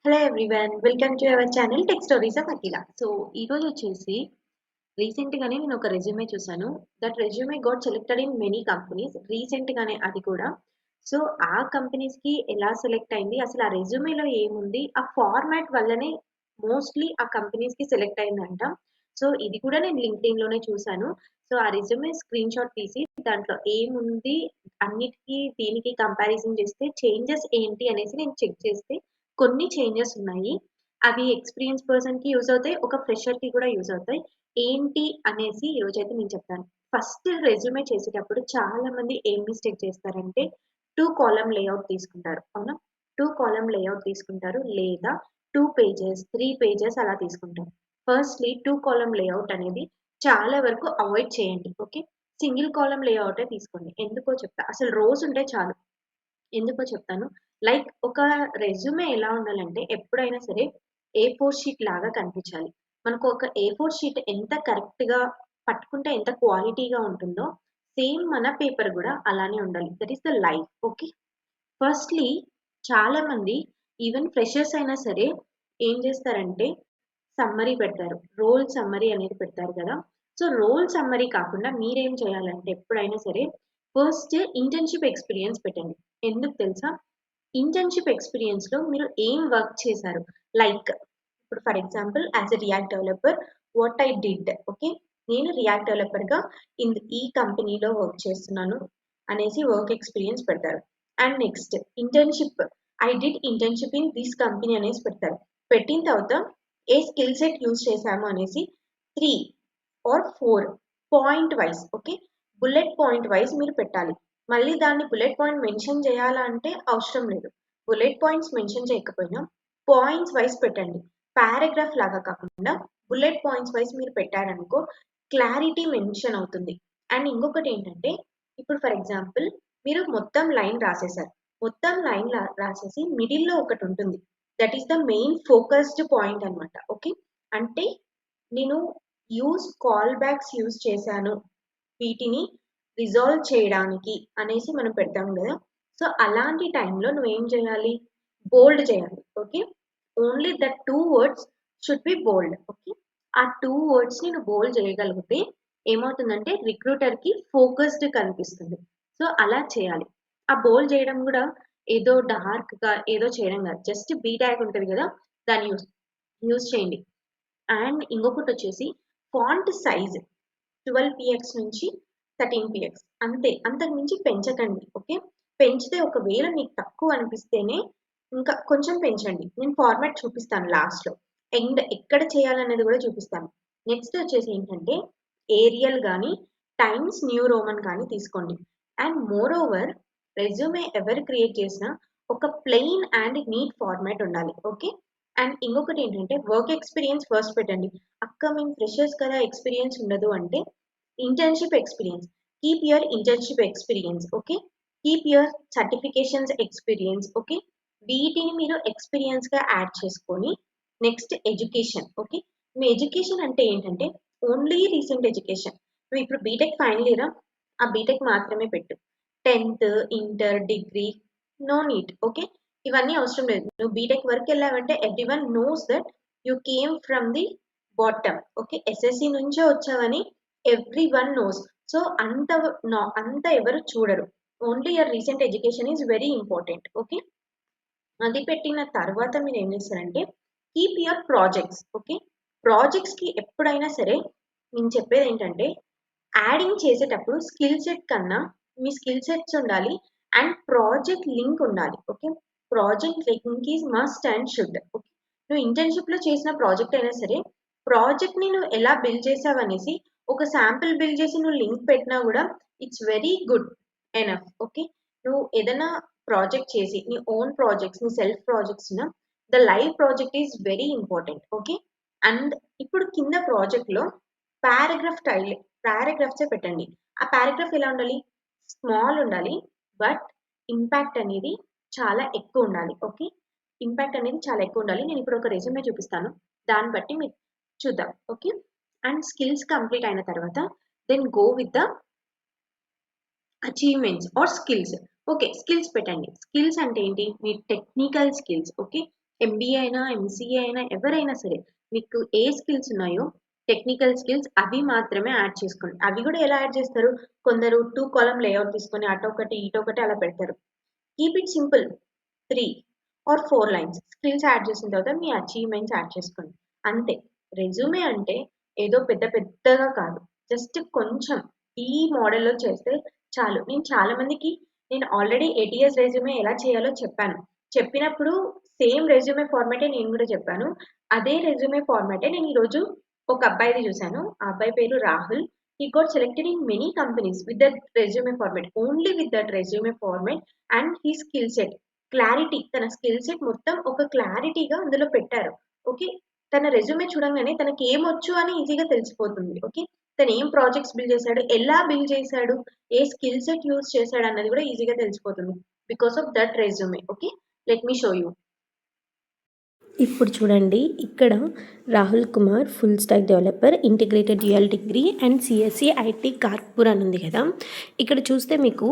Hello everyone welcome to our channel tech stories of Akhila. So ఈరోజు వచ్చేసి రీసెంట్గానే నేను ఒక రెజ్యూమే చూసాను. That resume got selected in many companies రీసెంట్గానే అది కూడా. సో ఆ కంపెనీస్కి ఎలా సెలెక్ట్ అయింది, అసలు ఆ రెజ్యూమేలో ఏముంది, ఆ ఫార్మాట్ వల్లనే మోస్ట్లీ ఆ కంపెనీస్కి సెలెక్ట్ అయిందంట. సో ఇది కూడా నేను లింక్డ్ఇన్లోనే చూసాను. సో ఆ రెజ్యూమే స్క్రీన్ షాట్ తీసి దాంట్లో ఏముంది, అన్నిటికీ దీనికి కంపారిజన్ చేస్తే చేంజెస్ ఏంటి అనేసి నేను చెక్ చేస్తే కొన్ని చేంజెస్ ఉన్నాయి. అవి ఎక్స్పీరియన్స్ పర్సన్‌కి యూజ్ అవుతాయి. ఒక ఫ్రెషర్‌కి కూడా యూజ్ అవుతాయి. ఏంటి అనేసి ఈరోజైతే నేను చెప్తాను. ఫస్ట్ రెజ్యూమే చేసేటప్పుడు చాలా మంది ఏం మిస్టేక్ చేస్తారంటే 2 కాలమ్ లేఅవుట్ తీసుకుంటారు. అవునా? 2 కాలమ్ లేఅవుట్ తీసుకుంటారు. లేదా 2 పేజెస్, 3 పేజెస్ అలా తీసుకుంటారు. ఫస్ట్‌లీ 2 కాలమ్ లేఅవుట్ అనేది చాలా వరకు అవాయిడ్ చేయండి. ఓకే. సింగిల్ కాలమ్ లేఅవుటే తీసుకోండి. ఎందుకో చెప్తా. అసలు రోస్ ఉంటే చాలు. ఎందుకో చెప్తాను. లైక్ ఒక రెజ్యూమే ఎలా ఉండాలంటే ఎప్పుడైనా సరే ఏ4 షీట్ లాగా కనిపించాలి. మనకు ఒక ఏ4 షీట్ ఎంత కరెక్ట్‌గా పట్టుకుంటే ఎంత క్వాలిటీగా ఉంటుందో సేమ్ మన పేపర్ గూడా అలానే ఉండాలి. That is the life. Okay. Firstly చాలామంది ఈవెన్ ఫ్రెషర్స్ అయినా సరే ఏం చేస్తారంటే సమ్మరీ పెడతారు. రోల్ సమ్మరీ అనేది పెడతారు కదా! సో, రోల్ సమ్మరీ కాకుండా మీరేం చేయాలంటే ఎప్పుడైనా సరే ఫస్ట్ ఇంటర్న్‌షిప్ ఎక్స్‌పీరియన్స్ పెట్టండి. ఎందుకు తెలుసా? ఇంటర్న్‌షిప్ ఎక్స్‌పీరియన్స్‌లో మీరు ఏం వర్క్ చేశారు? లైక్ ఇప్పుడు for example as a React developer what I did. Okay. నేను రియాక్ట్ డెవలపర్‌గా ఈ కంపెనీలో వర్క్ చేస్తున్నాను అనేసి వర్క్ ఎక్స్‌పీరియన్స్ పెడతారు. And next internship I did internship in this company అనేసి పెడతారు. పెట్టిన తర్వాత ఏ స్కిల్ సెట్ యూజ్ చేశాము అనేసి 3 or 4 point wise. Okay. Bullet point wise మీరు పెట్టాలి. మళ్ళీ దాన్ని బుల్లెట్ పాయింట్ మెన్షన్ చేయాలా అంటే అవసరం లేదు. బుల్లెట్ పాయింట్స్ మెన్షన్ చేయకపోయినా పాయింట్స్ వైస్ పెట్టండి. పారాగ్రాఫ్ లాగా కాకుండా బుల్లెట్ పాయింట్స్ వైస్ మీరు పెట్టారనుకో క్లారిటీ మెన్షన్ అవుతుంది. అండ్ ఇంకొకటి ఏంటంటే ఇప్పుడు ఫర్ ఎగ్జాంపుల్ మీరు మొత్తం లైన్ రాసేసారు. మొత్తం లైన్ రాసేసి మిడిల్‌లో ఒకటి ఉంటుంది. That is the main focused point అన్నమాట. ఓకే. అంటే నేను కాల్ బ్యాక్స్ యూజ్ చేశాను వీటిని రిజాల్వ్ చేయడానికి అనేసి మనం పెడతాం కదా! సో, అలాంటి టైంలో నువ్వేం చేయాలి? బోల్డ్ చేయాలి. Okay. Only that 2 words should be bold. Okay. ఆ 2 వర్డ్స్‌ని నువ్వు బోల్డ్ చేయగలిగితే ఏమవుతుందంటే రిక్రూటర్‌కి ఫోకస్డ్ కనిపిస్తుంది. సో, అలా చేయాలి. ఆ బోల్డ్ చేయడం కూడా ఏదో డార్క్‌గా ఏదో చేయడం కాదు. జస్ట్ బీ ట్యాగ్ ఉంటది కదా! దాన్ని యూజ్ యూజ్ చేయండి. అండ్ ఇంకొకటొచ్చేసి ఫాంట్ సైజ్ 12 పీఎక్స్ నుంచి 13 పీఎక్స్ అంతే. అంతకు మించి పెంచకండి. ఓకే. పెంచితే ఒకవేళ మీకు తక్కువ అనిపిస్తేనే ఇంకా కొంచెం పెంచండి. నేను ఫార్మాట్ చూపిస్తాను లాస్ట్‌లో. అండ్ ఎక్కడ చేయాలనేది కూడా చూపిస్తాను. నెక్స్ట్ వచ్చేసి ఏంటంటే ఏరియల్ గాని, టైమ్స్ న్యూ రోమన్ గాని తీసుకోండి. అండ్ మోర్ ఓవర్ రెజ్యూమే ఎవరు క్రియేట్ చేసినా ఒక ప్లెయిన్ అండ్ నీట్ ఫార్మాట్ ఉండాలి. ఓకే. అండ్ ఇంకొకటి ఏంటంటే వర్క్ ఎక్స్‌పీరియన్స్ ఫస్ట్ పెట్టండి. అక్క మేము ఫ్రెషర్స్ కదా ఎక్స్‌పీరియన్స్ ఉండదు అంటే internship experience. Keep your internship experience. Okay. Keep your certifications experience. Okay. వీటిని మీరు ఎక్స్‌పీరియన్స్‌గా యాడ్ చేసుకొని నెక్స్ట్ ఎడ్యుకేషన్. ఓకే. మీ ఎడ్యుకేషన్ అంటే ఏంటంటే ఓన్లీ రీసెంట్ ఎడ్యుకేషన్. నువ్వు ఇప్పుడు బీటెక్ ఫైనల్ ఇయరా? ఆ బీటెక్ మాత్రమే పెట్టు. 10థ్, inter, degree no need. Okay. ఇవన్నీ అవసరం లేదు. నువ్వు బీటెక్ వరకెళ్ళావంటే everyone knows that you came from the bottom. Okay. SSC నుంచే వచ్చావని ఎవ్రీవన్ నోస్. సో, అంత ఎవరు చూడరు. Only your recent education is very important. Okay. అది పెట్టిన తర్వాత మీరేం చేస్తారంటే కీప్ యువర్ ప్రాజెక్ట్స్. ఓకే. ప్రాజెక్ట్స్‌కి ఎప్పుడైనా సరే నేను చెప్పేదేంటంటే యాడింగ్ చేసేటప్పుడు స్కిల్ సెట్ కన్నా మీ స్కిల్ సెట్స్ ఉండాలి. అండ్ ప్రాజెక్ట్ లింక్ ఉండాలి. Okay. Project link is must and should. Okay. నువ్వు ఇంటర్న్‌షిప్‌లో చేసిన ప్రాజెక్ట్ అయినా సరే ప్రాజెక్ట్‌ని నువ్వు ఎలా బిల్డ్ చేసావనేసి ఒక శాంపిల్ బిల్డ్ చేసి నువ్వు లింక్ పెట్టినా కూడా it's very good enough. Okay. నువ్వు ఏదైనా ప్రాజెక్ట్ చేసి నీ ఓన్ ప్రాజెక్ట్స్, నీ self projects the live project is very important. Okay. And ఇప్పుడు కింద ప్రాజెక్ట్‌లో పారాగ్రాఫ్ పారాగ్రాఫ్సే పెట్టండి. ఆ పారాగ్రాఫ్ ఎలా ఉండాలి? స్మాల్ ఉండాలి. బట్ ఇంపాక్ట్ అనేది చాలా ఎక్కువ ఉండాలి. ఓకే. ఇంపాక్ట్ అనేది చాలా ఎక్కువ ఉండాలి. నేను ఇప్పుడు ఒక రెజ్యూమే చూపిస్తాను. దాన్ని బట్టి మీరు చూద్దాం. ఓకే. అండ్ స్కిల్స్ కంప్లీట్ అయిన తర్వాత then go with the achievements or skills. Okay. Skills పెట్టండి. స్కిల్స్ అంటే ఏంటి? మీ టెక్నికల్ స్కిల్స్. ఓకే. ఎంబీఏ అయినా, ఎంసీఏ అయినా ఎవరైనా సరే మీకు ఏ స్కిల్స్ ఉన్నాయో టెక్నికల్ స్కిల్స్ అవి మాత్రమే యాడ్ చేసుకోండి. అవి కూడా ఎలా యాడ్ చేస్తారు? కొందరు 2 కాలమ్ లేఅవుట్ తీసుకొని అటొకటి, ఇటొకటి అలా పెడతారు. Keep it simple. 3 or 4 lines skills add చేసిన తర్వాత మీ అచీవ్‌మెంట్స్ యాడ్ చేసుకోండి. అంతే. రెజ్యూమే అంటే ఏదో పెద్ద పెద్దగా కాదు. జస్ట్ కొంచెం ఈ మోడల్‌లో చేస్తే చాలు. నేను ఆల్రెడీ ఏటీఎస్ రెజ్యూమే ఎలా చేయాలో చెప్పాను. చెప్పినప్పుడు సేమ్ రెజ్యూమే ఫార్మాటే నేను కూడా చెప్పాను. అదే రెజ్యూమే ఫార్మాటే నేను ఈరోజు ఒక అబ్బాయిది చూసాను. ఆ అబ్బాయి పేరు Rahul. He got selected in many companies with that resume format. Only with that resume format and his skill set. Clarity తన స్కిల్ సెట్ మొత్తం ఒక క్లారిటీగా అందులో పెట్టారు. ఓకే. తన రెజ్యూమే చూడంగానే తనకేమొచ్చు అని ఈజీగా తెలిసిపోతుంది. ఓకే. తను ఏం ప్రాజెక్ట్స్ బిల్డ్ చేశాడు, ఎలా బిల్డ్ చేశాడు, ఏ స్కిల్ సెట్ యూజ్ చేశాడు అన్నది కూడా ఈజీగా తెలిసిపోతుంది. Because of that resume. Okay. Let me show you. ఇప్పుడు చూడండి, ఇక్కడ Rahul Kumar full stack developer, integrated dual degree and CSE IIT Kanpur అని ఉంది కదా. ఇక్కడ చూస్తే మీకు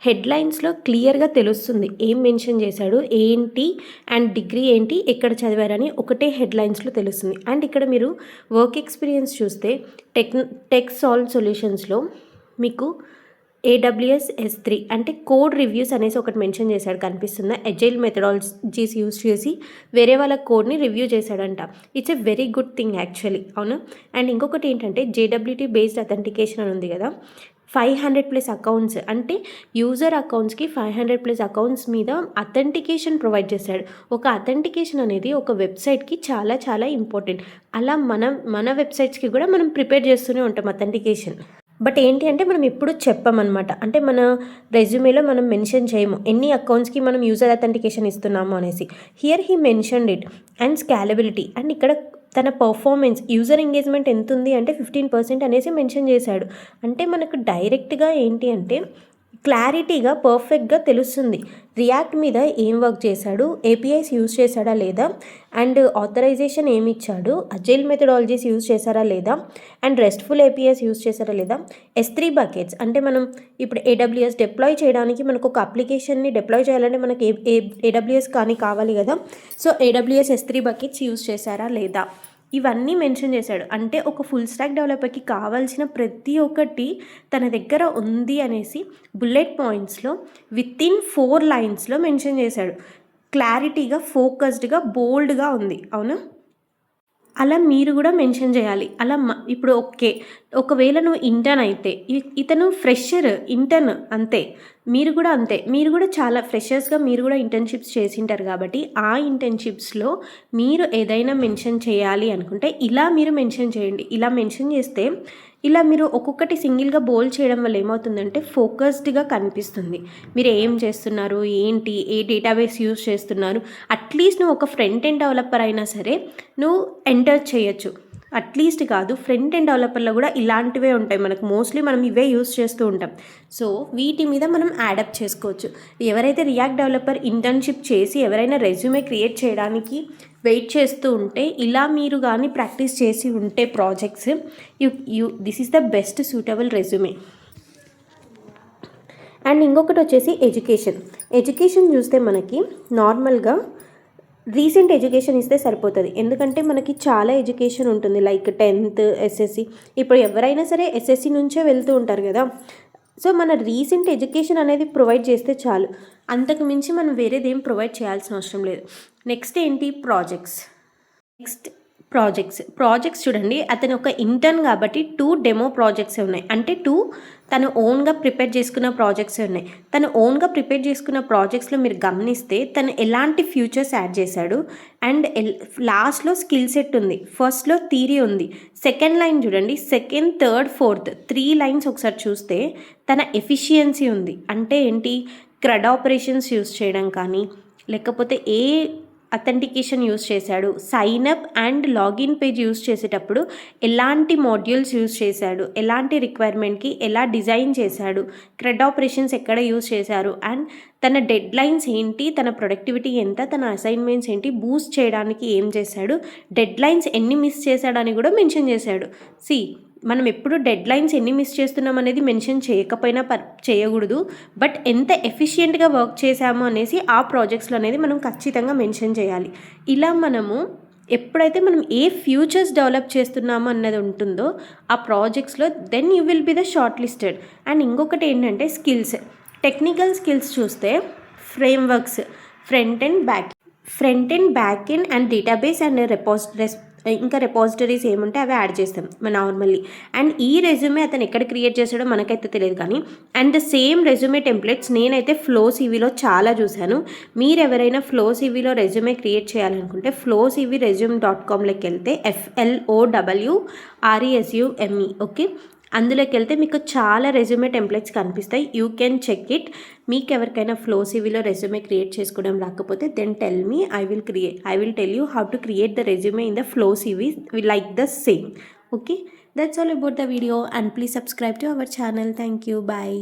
హెడ్లైన్స్లో క్లియర్గా తెలుస్తుంది ఏం మెన్షన్ చేశాడు, ఏంటి అండ్ డిగ్రీ ఏంటి, ఎక్కడ చదివారని ఒకటే హెడ్లైన్స్లో తెలుస్తుంది. అండ్ ఇక్కడ మీరు వర్క్ ఎక్స్పీరియన్స్ చూస్తే టెక్ సాల్వ్ సొల్యూషన్స్లో మీకు AWS S3 అంటే కోడ్ రివ్యూస్ అనేసి ఒకటి మెన్షన్ చేశాడు, కనిపిస్తుందా? అజైల్ మెథడాలజీస్ యూజ్ చేసి వేరే వాళ్ళ కోడ్ని రివ్యూ చేశాడంట. It's a very good thing actually, అవునా? అండ్ ఇంకొకటి ఏంటంటే JWT బేస్డ్ అథెంటికేషన్ అని ఉంది కదా. 500+ అకౌంట్స్ అంటే యూజర్ అకౌంట్స్కి 500+ అకౌంట్స్ మీద అథెంటికేషన్ ప్రొవైడ్ చేశాడు. ఒక అథెంటికేషన్ అనేది ఒక వెబ్సైట్కి చాలా చాలా ఇంపార్టెంట్. అలా మన వెబ్సైట్స్కి కూడా మనం ప్రిపేర్ చేస్తూనే ఉంటాం అథెంటికేషన్. బట్ ఏంటి అంటే మనం ఎప్పుడు చెప్పమన్నమాట. అంటే మన రెజ్యూమేలో మనం మెన్షన్ చేయము ఎన్ని అకౌంట్స్కి మనం యూజర్ అథెంటికేషన్ ఇస్తున్నాము అనేసి. Here he mentioned it. And scalability, and ఇక్కడ తన పర్ఫార్మెన్స్ యూజర్ ఎంగేజ్మెంట్ ఎంత ఉంది అంటే 15% అనేసి మెన్షన్ చేశాడు. అంటే మనకు డైరెక్ట్గా ఏంటి అంటే క్లారిటీగా పర్ఫెక్ట్గా తెలుస్తుంది రియాక్ట్ మీద ఏం వర్క్ చేశాడు, ఏపీఐస్ యూజ్ చేశాడా లేదా, అండ్ ఆథరైజేషన్ ఏమి ఇచ్చాడు, అజైల్ మెథడాలజీస్ యూజ్ చేశారా లేదా, అండ్ రెస్ట్ఫుల్ ఏపీఐస్ యూజ్ చేశారా లేదా. S3 బకెట్స్ అంటే మనం ఇప్పుడు AWS డిప్లాయ్ చేయడానికి మనకు ఒక అప్లికేషన్ని డిప్లాయ్ చేయాలంటే మనకి AWS కానీ కావాలి కదా. So AWS S3 buckets use చేశారా లేదా, ఇవన్నీ మెన్షన్ చేశాడు. అంటే ఒక ఫుల్ స్టాక్ డెవలపర్కి కావాల్సిన ప్రతి ఒక్కటి తన దగ్గర ఉంది అనేసి బుల్లెట్ పాయింట్స్లో వితిన్ 4 లైన్స్లో మెన్షన్ చేశాడు. క్లారిటీగా, ఫోకస్డ్గా, బోల్డ్గా ఉంది, అవునా? అలా మీరు కూడా మెన్షన్ చేయాలి. అలా ఇప్పుడు ఓకే, ఒకవేళ నువ్వు ఇంటర్న్ అయితే ఇతను ఫ్రెషర్ ఇంటర్న్ అంతే, మీరు కూడా అంతే. మీరు కూడా చాలా ఫ్రెషర్స్గా మీరు కూడా ఇంటర్న్షిప్స్ చేసింటారు కాబట్టి ఆ ఇంటర్న్షిప్స్లో మీరు ఏదైనా మెన్షన్ చేయాలి అనుకుంటే ఇలా మీరు మెన్షన్ చేయండి. ఇలా మెన్షన్ చేస్తే ఇలా మీరు ఒక్కొక్కటి సింగిల్గా బోల్డ్ చేయడం వల్ల ఏమవుతుందంటే ఫోకస్డ్గా కనిపిస్తుంది. మీరు ఏం చేస్తున్నారు, ఏంటి, ఏ డేటాబేస్ యూజ్ చేస్తున్నారు. అట్లీస్ట్ నువ్వు ఒక ఫ్రంట్ ఎండ్ డెవలపర్ అయినా సరే నువ్వు ఎంటర్ చేయొచ్చు. అట్లీస్ట్ కాదు, ఫ్రంట్ ఎండ్ డెవలపర్లో కూడా ఇలాంటివే ఉంటాయి. మనకు మోస్ట్లీ మనం ఇవే యూజ్ చేస్తూ ఉంటాం. సో వీటి మీద మనం యాడప్ చేసుకోవచ్చు. ఎవరైతే రియాక్ట్ డెవలపర్ ఇంటర్న్షిప్ చేసి ఎవరైనా రెజ్యూమే క్రియేట్ చేయడానికి వెయిట్ చేస్తూ ఉంటే ఇలా మీరు కానీ ప్రాక్టీస్ చేసి ఉంటే projects this is the best suitable resume. And ఇంకొకటి వచ్చేసి ఎడ్యుకేషన్ చూస్తే మనకి నార్మల్గా రీసెంట్ ఎడ్యుకేషన్ ఇస్తే సరిపోతుంది. ఎందుకంటే మనకి చాలా ఎడ్యుకేషన్ ఉంటుంది, లైక్ 10th SSC. ఇప్పుడు ఎవరైనా సరే SSC నుంచే వెళ్తూ ఉంటారు కదా. సో మన రీసెంట్ ఎడ్యుకేషన్ అనేది ప్రొవైడ్ చేస్తే చాలు, అంతకు మించి మనం వేరేది ఏం ప్రొవైడ్ చేయాల్సిన అవసరం లేదు. నెక్స్ట్ ఏంటి, ప్రాజెక్ట్స్ చూడండి. అతను ఒక ఇంటర్న్ కాబట్టి 2 డెమో ప్రాజెక్ట్సే ఉన్నాయి. అంటే 2 తను ఓన్గా ప్రిపేర్ చేసుకున్న ప్రాజెక్ట్సే ఉన్నాయి. తను ఓన్గా ప్రిపేర్ చేసుకున్న ప్రాజెక్ట్స్లో మీరు గమనిస్తే తను ఎలాంటి ఫ్యూచర్స్ యాడ్ చేశాడు. అండ్ లాస్ట్లో స్కిల్ సెట్ ఉంది, ఫస్ట్లో థియరీ ఉంది. సెకండ్ లైన్ చూడండి, సెకండ్, థర్డ్, ఫోర్త్ 3 లైన్స్ ఒకసారి చూస్తే తన ఎఫిషియన్సీ ఉంది. అంటే ఏంటి, CRUD ఆపరేషన్స్ యూజ్ చేయడం కానీ, లేకపోతే ఏ అథెంటికేషన్ యూజ్ చేశాడు, sign-up and login page use చేసేటప్పుడు ఎలాంటి మాడ్యూల్స్ యూజ్ చేశాడు, ఎలాంటి రిక్వైర్మెంట్కి ఎలా డిజైన్ చేశాడు, CRUD ఆపరేషన్స్ ఎక్కడ యూజ్ చేశారు, అండ్ తన డెడ్ లైన్స్ ఏంటి, తన ప్రొడక్టివిటీ ఎంత, తన అసైన్మెంట్స్ ఏంటి, బూస్ట్ చేయడానికి ఏం చేశాడు, డెడ్ లైన్స్ ఎన్ని మిస్ చేశాడని కూడా మెన్షన్ చేశాడు. మనం ఎప్పుడు డెడ్ లైన్స్ ఎన్ని మిస్ చేస్తున్నాం అనేది మెన్షన్ చేయకపోయినా చేయకూడదు, బట్ ఎంత ఎఫిషియెంట్గా వర్క్ చేసాము అనేసి ఆ ప్రాజెక్ట్స్లో అనేది మనం ఖచ్చితంగా మెన్షన్ చేయాలి. ఇలా మనము ఎప్పుడైతే మనం ఏ ఫ్యూచర్స్ డెవలప్ చేస్తున్నామో అన్నది ఉంటుందో ఆ ప్రాజెక్ట్స్లో, then you will be the shortlisted. And ఇంకొకటి ఏంటంటే స్కిల్స్, టెక్నికల్ స్కిల్స్ చూస్తే frameworks, front and back end and database and ఇంకా రెపాజిటరీస్ ఏముంటే అవి యాడ్ చేస్తాం నార్మల్లీ. అండ్ ఈ రెజ్యూమే అతను ఎక్కడ క్రియేట్ చేసాడో మనకైతే తెలియదు, కానీ and the same resume templates నేనైతే ఫ్లో సివీలో చాలా చూశాను. మీరు ఎవరైనా ఫ్లో సివీలో రెజ్యూమే క్రియేట్ చేయాలనుకుంటే flowcvresume.comలోకి వెళ్తే FLOWRESUME, ఓకే, అందులోకి వెళ్తే మీకు చాలా రెజ్యూమే టెంప్లెట్స్ కనిపిస్తాయి. You can check it. మీకు ఎవరికైనా ఫ్లో సివీలో రెజ్యూమే క్రియేట్ చేసుకోవడం రాకపోతే then tell me, I will tell you how to create the resume in the flow CV like the same. Okay, that's all about the video, and please subscribe to our channel. Thank you. Bye.